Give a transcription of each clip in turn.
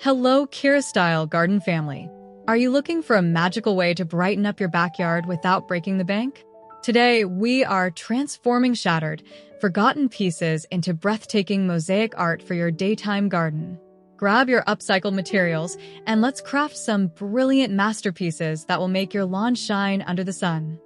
Hello, KiraStyle Garden family. Are you looking for a magical way to brighten up your backyard without breaking the bank? Today, we are transforming shattered, forgotten pieces into breathtaking mosaic art for your daytime garden. Grab your upcycled materials and let's craft some brilliant masterpieces that will make your lawn shine under the sun.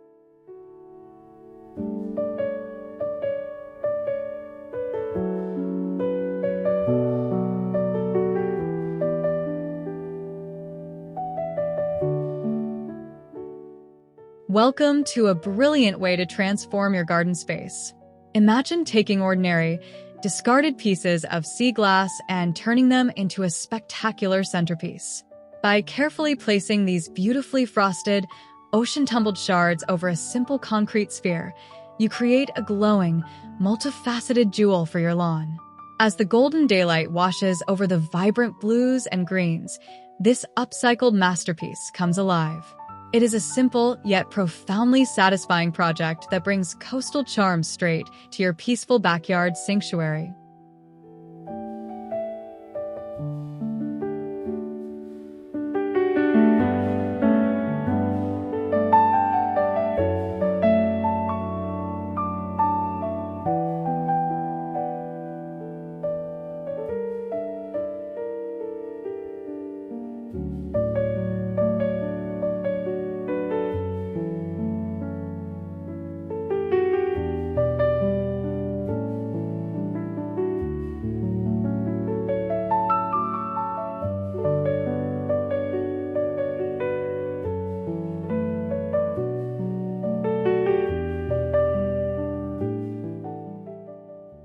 Welcome to a brilliant way to transform your garden space. Imagine taking ordinary, discarded pieces of sea glass and turning them into a spectacular centerpiece. By carefully placing these beautifully frosted, ocean-tumbled shards over a simple concrete sphere, you create a glowing, multifaceted jewel for your lawn. As the golden daylight washes over the vibrant blues and greens, this upcycled masterpiece comes alive. It is a simple yet profoundly satisfying project that brings coastal charm straight to your peaceful backyard sanctuary.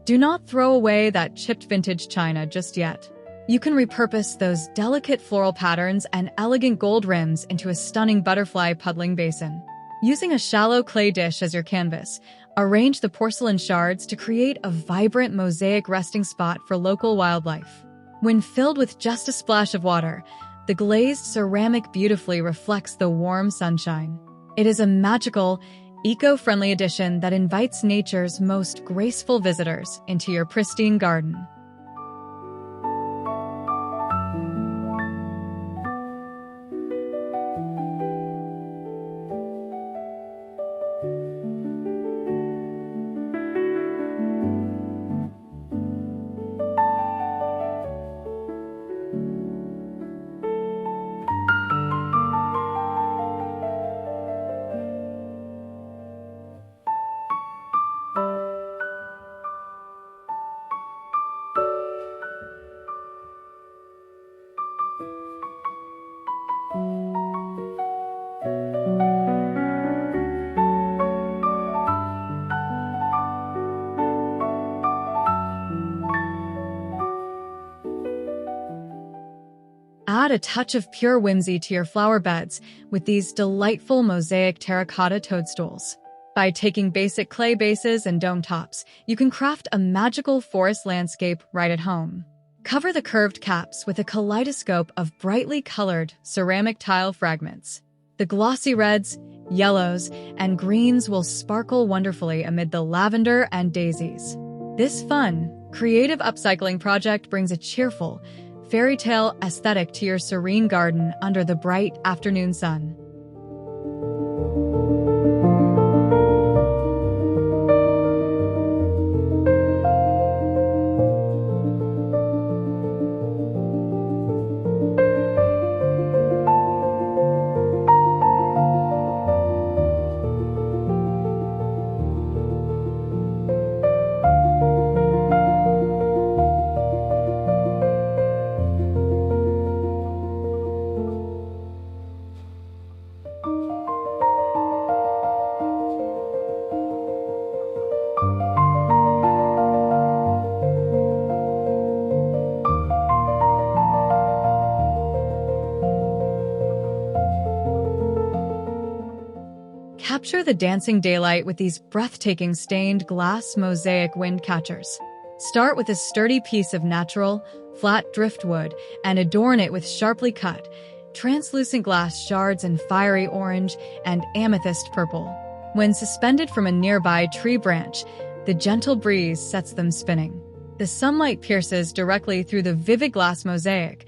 Do not throw away that chipped vintage china just yet. You can repurpose those delicate floral patterns and elegant gold rims into a stunning butterfly puddling basin. Using a shallow clay dish as your canvas, arrange the porcelain shards to create a vibrant mosaic resting spot for local wildlife. When filled with just a splash of water, the glazed ceramic beautifully reflects the warm sunshine. It is a magical, eco-friendly addition that invites nature's most graceful visitors into your pristine garden. Add a touch of pure whimsy to your flower beds with these delightful mosaic terracotta toadstools. By taking basic clay bases and dome tops, you can craft a magical forest landscape right at home. Cover the curved caps with a kaleidoscope of brightly colored ceramic tile fragments. The glossy reds, yellows, and greens will sparkle wonderfully amid the lavender and daisies. This fun, creative upcycling project brings a cheerful, fairy tale aesthetic to your serene garden under the bright afternoon sun. Capture the dancing daylight with these breathtaking stained glass mosaic wind catchers. Start with a sturdy piece of natural, flat driftwood and adorn it with sharply cut, translucent glass shards in fiery orange and amethyst purple. When suspended from a nearby tree branch, the gentle breeze sets them spinning. The sunlight pierces directly through the vivid glass mosaic,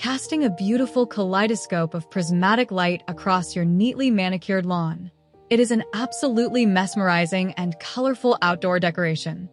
casting a beautiful kaleidoscope of prismatic light across your neatly manicured lawn. It is an absolutely mesmerizing and colorful outdoor decoration.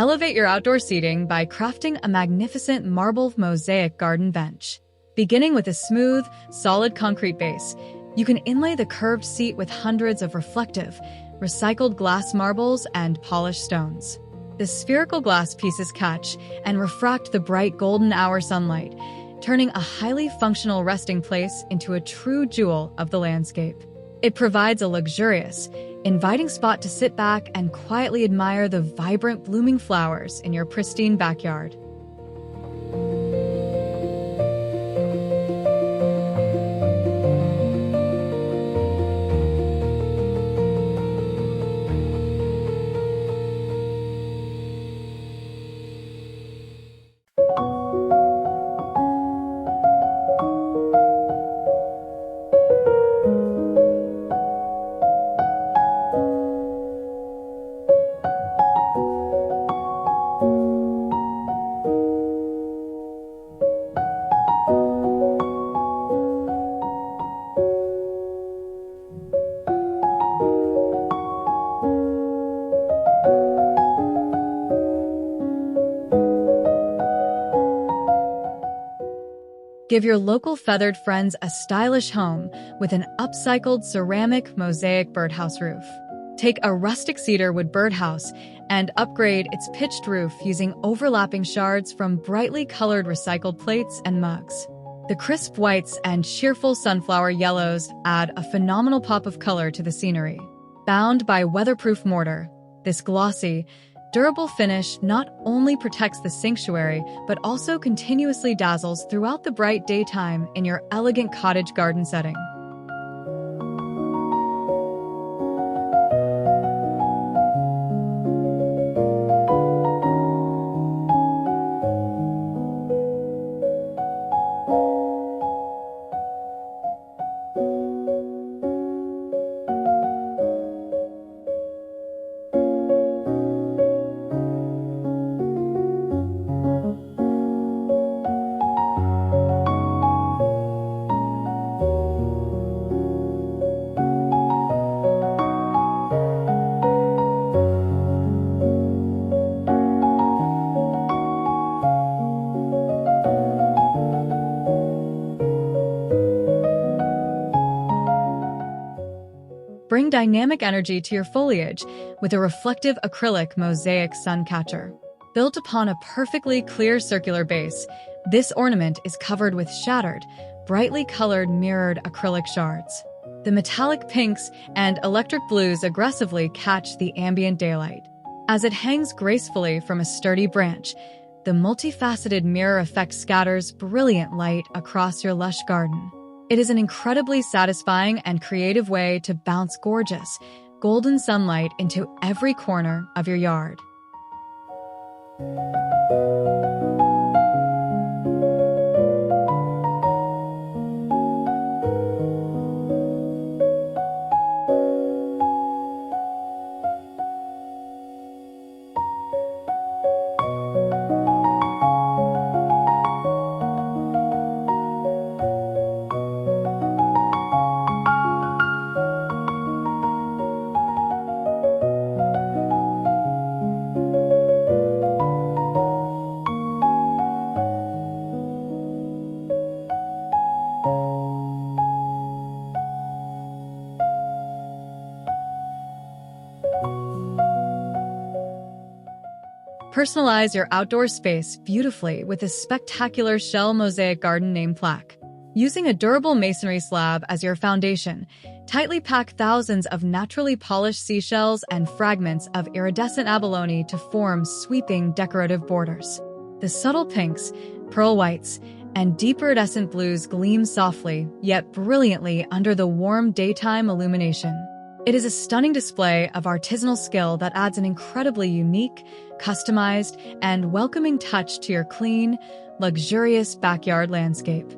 Elevate your outdoor seating by crafting a magnificent marble mosaic garden bench. Beginning with a smooth, solid concrete base, you can inlay the curved seat with hundreds of reflective, recycled glass marbles and polished stones. The spherical glass pieces catch and refract the bright golden hour sunlight, turning a highly functional resting place into a true jewel of the landscape. It provides a luxurious, inviting spot to sit back and quietly admire the vibrant blooming flowers in your pristine backyard. Give your local feathered friends a stylish home with an upcycled ceramic mosaic birdhouse roof. Take a rustic cedar wood birdhouse and upgrade its pitched roof using overlapping shards from brightly colored recycled plates and mugs. The crisp whites and cheerful sunflower yellows add a phenomenal pop of color to the scenery. Bound by weatherproof mortar, this glossy, durable finish not only protects the sanctuary, but also continuously dazzles throughout the bright daytime in your elegant cottage garden setting. Bring dynamic energy to your foliage with a reflective acrylic mosaic sun catcher. Built upon a perfectly clear circular base, this ornament is covered with shattered, brightly colored mirrored acrylic shards. The metallic pinks and electric blues aggressively catch the ambient daylight. As it hangs gracefully from a sturdy branch, the multifaceted mirror effect scatters brilliant light across your lush garden. It is an incredibly satisfying and creative way to bounce gorgeous, golden sunlight into every corner of your yard. Personalize your outdoor space beautifully with a spectacular shell mosaic garden named Plaque. Using a durable masonry slab as your foundation, tightly pack thousands of naturally polished seashells and fragments of iridescent abalone to form sweeping decorative borders. The subtle pinks, pearl whites, and deep iridescent blues gleam softly, yet brilliantly under the warm daytime illumination. It is a stunning display of artisanal skill that adds an incredibly unique, customized, and welcoming touch to your clean, luxurious backyard landscape.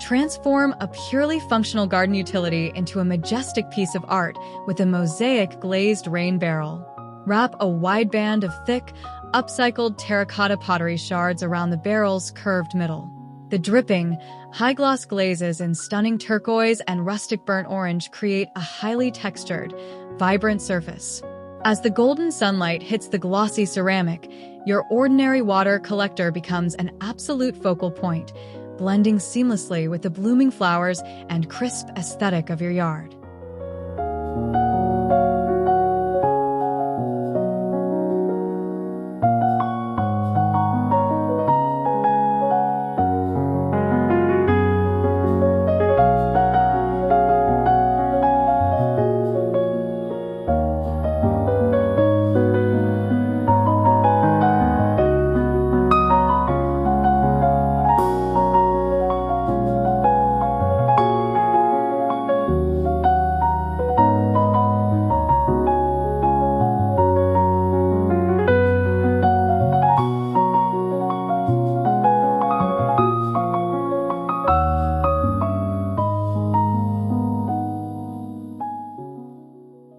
Transform a purely functional garden utility into a majestic piece of art with a Mosaic glazed rain barrel. Wrap a wide band of thick, upcycled terracotta pottery shards around the barrel's curved middle. The dripping, high-gloss glazes in stunning turquoise and rustic burnt orange create a highly textured, vibrant surface. As the golden sunlight hits the glossy ceramic, your ordinary water collector becomes an absolute focal point, blending seamlessly with the blooming flowers and crisp aesthetic of your yard.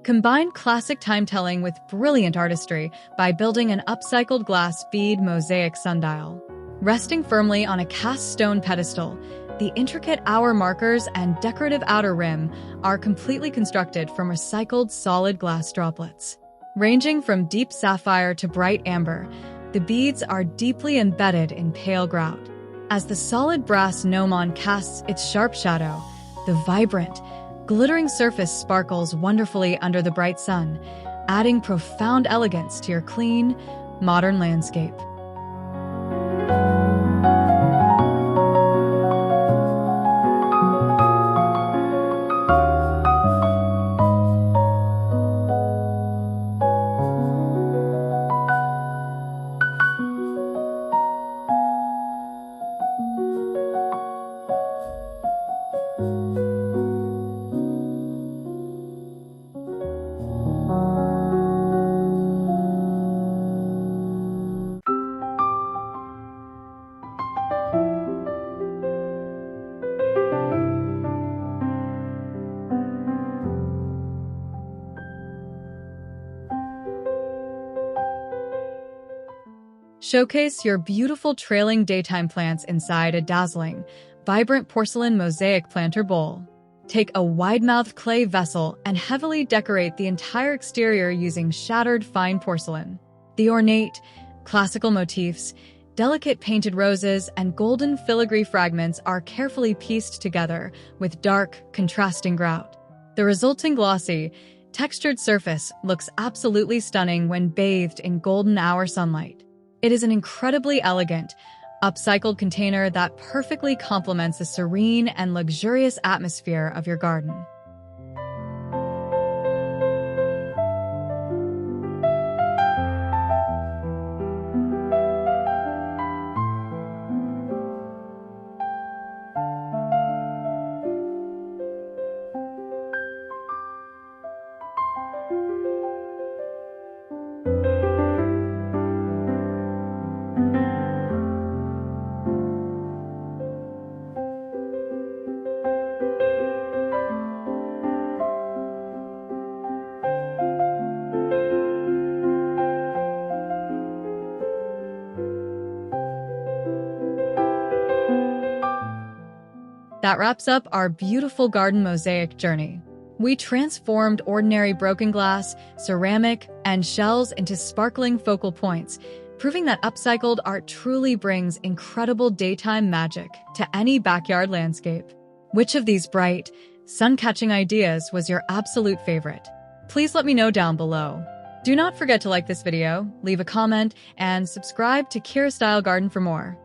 Combine classic time-telling with brilliant artistry by building an upcycled glass bead mosaic sundial. Resting firmly on a cast stone pedestal, the intricate hour markers and decorative outer rim are completely constructed from recycled solid glass droplets. Ranging from deep sapphire to bright amber, the beads are deeply embedded in pale grout. As the solid brass gnomon casts its sharp shadow, the vibrant, glittering surface sparkles wonderfully under the bright sun, adding profound elegance to your clean, modern landscape. Showcase your beautiful trailing daytime plants inside a dazzling, vibrant porcelain mosaic planter bowl. Take a wide-mouthed clay vessel and heavily decorate the entire exterior using shattered fine porcelain. The ornate, classical motifs, delicate painted roses, and golden filigree fragments are carefully pieced together with dark, contrasting grout. The resulting glossy, textured surface looks absolutely stunning when bathed in golden hour sunlight. It is an incredibly elegant, upcycled container that perfectly complements the serene and luxurious atmosphere of your garden. That wraps up our beautiful garden mosaic journey. We transformed ordinary broken glass, ceramic, and shells into sparkling focal points, proving that upcycled art truly brings incredible daytime magic to any backyard landscape. Which of these bright, sun-catching ideas was your absolute favorite? Please let me know down below. Do not forget to like this video, leave a comment, and subscribe to KiraStyle Garden for more.